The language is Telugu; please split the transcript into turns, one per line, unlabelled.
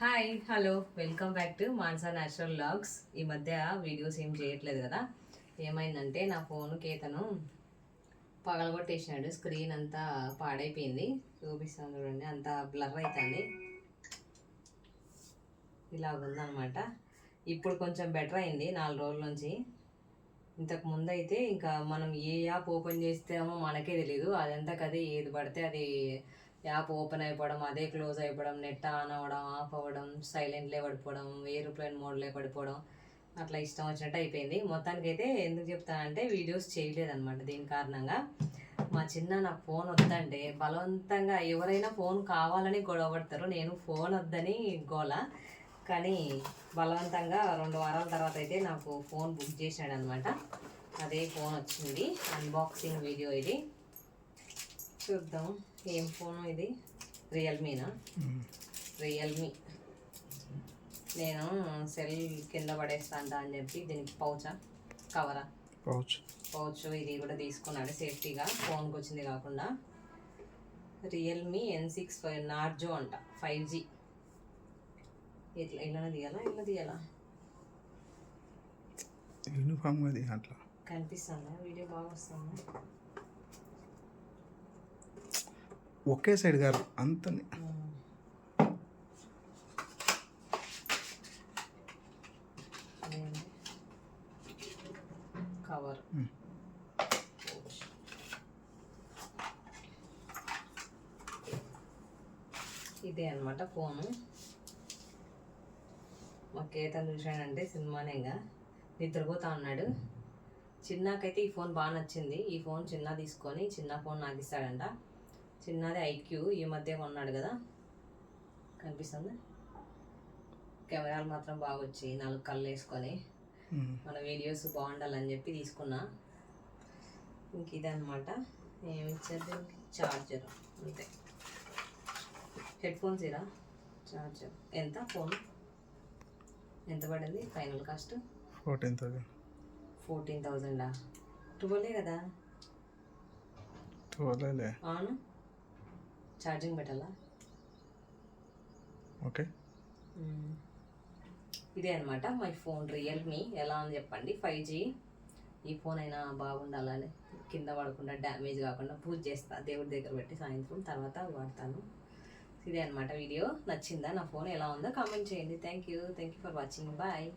Hi hello welcome back to Mansa natural vlogs. ఈ మధ్య వీడియోస్ ఏం చేయట్లేదు కదా. ఏమైందంటే నా ఫోన్ కేతను పగలగొట్టేసినాడు. స్క్రీన్ అంతా పాడైపోయింది. చూపిస్తాను చూడండి, అంతా బ్లర్ అవుతుంది. ఇలా ఉందన్నమాట. ఇప్పుడు కొంచెం బెటర్ అయింది 4 రోజుల నుంచి. ఇంతకు ముందు అయితే ఇంకా మనం ఏ యాప్ ఓపెన్ చేస్తామో మనకే తెలీదు. అదంతా కదే ఏది పడితే అది యాప్ ఓపెన్ అయిపోవడం, అదే క్లోజ్ అయిపోవడం, నెట్ ఆన్ అవ్వడం, ఆఫ్ అవ్వడం, సైలెంట్లే పడిపోవడం, ఏరోప్లేన్ మోడ్లే పడిపోవడం, అట్లా ఇష్టం వచ్చినట్టు అయిపోయింది. మొత్తానికైతే ఎందుకు చెప్తానంటే వీడియోస్ చేయలేదన్నమాట. దీని కారణంగా మా చిన్న నాకు ఫోన్ వద్దంటే బలవంతంగా ఎవరైనా ఫోన్ కావాలని గొడవ పడతారు. నేను ఫోన్ వద్దని గోల, కానీ బలవంతంగా 2 వారాల తర్వాత అయితే నాకు ఫోన్ బుక్ చేశాడు అనమాట. అదే ఫోన్ వచ్చింది. అన్బాక్సింగ్ వీడియో ఇది. చూద్దాం ఏం ఫోను ఇది. రియల్మీనా? రియల్మీ. నేను సెల్ కింద పడేస్తాంట అని చెప్పి దీనికి కవరా పౌచ్ ఇది కూడా తీసుకున్నాడు సేఫ్టీగా, ఫోన్కి వచ్చింది కాకుండా. రియల్మీ N6 నార్జో అంట, 5G. ఇలా తీయాలా
యూనిఫామ్ అట్లా
కనిపిస్తుందా? వీడియో బాగా వస్తుందా?
ఒకే సైడ్ గారు అంత
కవర్. ఇదే అనమాట ఫోను. మా కేతను చూశాడంటే సినిమానేగా నిద్రపోతా ఉన్నాడు. చిన్నకైతే ఈ ఫోన్ బాగా నచ్చింది. ఈ ఫోన్ చిన్న తీసుకొని చిన్న ఫోన్ నాకు ఇస్తాడంట. చిన్నది ఐక్యూ ఈ మధ్య కొన్నాడు కదా. కనిపిస్తుంది. కెమెరాలు మాత్రం బాగా వచ్చాయి, 4 కళ్ళు వేసుకొని మన వీడియోస్ బాగుండాలని చెప్పి తీసుకున్నా. ఇంక ఇదనమాట. ఏమి ఇచ్చారు? చార్జర్ అంతే. హెడ్ ఫోన్స్ ఇరా, చార్జర్. ఎంత ఫోన్ ఎంత పడింది ఫైనల్ కాస్ట్?
14,000.
14,000. 12 కదా.
12
అవును. ఛార్జింగ్ పెట్టాలా?
ఓకే.
ఇదే అనమాట మై ఫోన్ రియల్మీ. ఎలా అని చెప్పండి, 5G. ఈ ఫోన్ అయినా బాగుండాలని, కింద పడకుండా డ్యామేజ్ కాకుండా పూజ చేస్తా దేవుడి దగ్గర పెట్టి సాయంత్రం, తర్వాత వాడతాను. ఇదే అనమాట వీడియో. నచ్చిందా నా ఫోన్? ఎలా ఉందో కామెంట్ చేయండి. Thank you for watching. Bye.